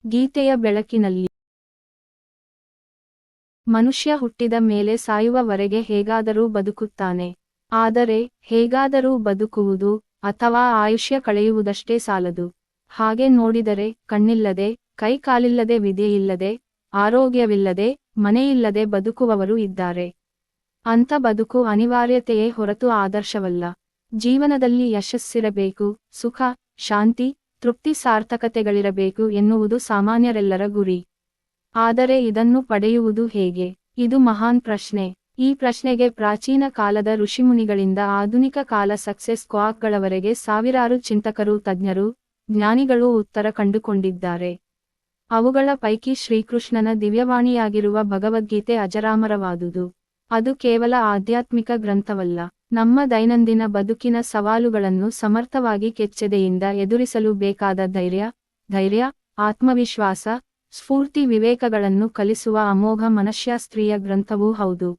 ಗೀತೆಯ ಬೆಳಕಿನಲ್ಲಿ ಮನುಷ್ಯ ಹುಟ್ಟಿದ ಮೇಲೆ ಸಾಯುವವರೆಗೆ ಹೇಗಾದರೂ ಬದುಕುತ್ತಾನೆ. ಆದರೆ ಹೇಗಾದರೂ ಬದುಕುವುದು ಅಥವಾ ಆಯುಷ್ಯ ಕಳೆಯುವುದಷ್ಟೇ ಸಾಲದು. ಹಾಗೆ ನೋಡಿದರೆ ಕಣ್ಣಿಲ್ಲದೆ, ಕೈ ಕಾಲಿಲ್ಲದೆ, ವಿದ್ಯೆಯಿಲ್ಲದೆ, ಆರೋಗ್ಯವಿಲ್ಲದೆ, ಮನೆಯಿಲ್ಲದೆ ಬದುಕುವವರು ಇದ್ದಾರೆ. ಅಂಥ ಬದುಕು ಅನಿವಾರ್ಯತೆಯೇ ಹೊರತು ಆದರ್ಶವಲ್ಲ. ಜೀವನದಲ್ಲಿ ಯಶಸ್ಸಿರಬೇಕು, ಸುಖ, ಶಾಂತಿ, ತೃಪ್ತಿ, ಸಾರ್ಥಕತೆಗಳಿರಬೇಕು ಎನ್ನುವುದು ಸಾಮಾನ್ಯರೆಲ್ಲರ ಗುರಿ. ಆದರೆ ಇದನ್ನು ಪಡೆಯುವುದು ಹೇಗೆ? ಇದು ಮಹಾನ್ ಪ್ರಶ್ನೆ. ಈ ಪ್ರಶ್ನೆಗೆ ಪ್ರಾಚೀನ ಕಾಲದ ಋಷಿಮುನಿಗಳಿಂದ ಆಧುನಿಕ ಕಾಲ ಸಕ್ಸೆಸ್ ಕ್ವಾಕ್ಗಳವರೆಗೆ ಸಾವಿರಾರು ಚಿಂತಕರು, ತಜ್ಞರು, ಜ್ಞಾನಿಗಳು ಉತ್ತರ ಕಂಡುಕೊಂಡಿದ್ದಾರೆ. ಅವುಗಳ ಪೈಕಿ ಶ್ರೀಕೃಷ್ಣನ ದಿವ್ಯವಾಣಿಯಾಗಿರುವ ಭಗವದ್ಗೀತೆ ಅಜರಾಮರವಾದುದು. ಅದು ಕೇವಲ ಆಧ್ಯಾತ್ಮಿಕ ಗ್ರಂಥವಲ್ಲ, ನಮ್ಮ ದೈನಂದಿನ ಬದುಕಿನ ಸವಾಲುಗಳನ್ನು ಸಮರ್ಥವಾಗಿ ಕೆಚ್ಚೆದೆಯಿಂದ ಎದುರಿಸಲು ಬೇಕಾದ ಧೈರ್ಯ, ಆತ್ಮವಿಶ್ವಾಸ, ಸ್ಫೂರ್ತಿ, ವಿವೇಕಗಳನ್ನು ಕಲಿಸುವ ಅಮೋಘ ಮನಃಶಾಸ್ತ್ರೀಯ ಗ್ರಂಥವೂ ಹೌದು.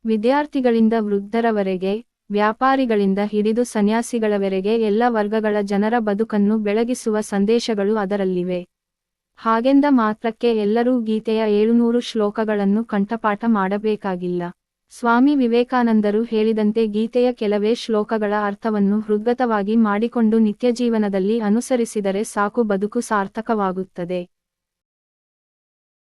ವಿದ್ಯಾರ್ಥಿಗಳಿಂದ ವೃದ್ಧರವರೆಗೆ, ವ್ಯಾಪಾರಿಗಳಿಂದ ಹಿಡಿದು ಸನ್ಯಾಸಿಗಳವರೆಗೆ ಎಲ್ಲ ವರ್ಗಗಳ ಜನರ ಬದುಕನ್ನು ಬೆಳಗಿಸುವ ಸಂದೇಶಗಳು ಅದರಲ್ಲಿವೆ. ಹಾಗೆಂದ ಮಾತ್ರಕ್ಕೆ ಎಲ್ಲರೂ ಗೀತೆಯ 700 ಶ್ಲೋಕಗಳನ್ನು ಕಂಠಪಾಠ ಮಾಡಬೇಕಾಗಿಲ್ಲ. ಸ್ವಾಮಿ ವಿವೇಕಾನಂದರು ಹೇಳಿದಂತೆ ಗೀತೆಯ ಕೆಲವೇ ಶ್ಲೋಕಗಳ ಅರ್ಥವನ್ನು ಹೃದ್ಗತವಾಗಿ ಮಾಡಿಕೊಂಡು ನಿತ್ಯಜೀವನದಲ್ಲಿ ಅನುಸರಿಸಿದರೆ ಸಾಕು, ಬದುಕು ಸಾರ್ಥಕವಾಗುತ್ತದೆ.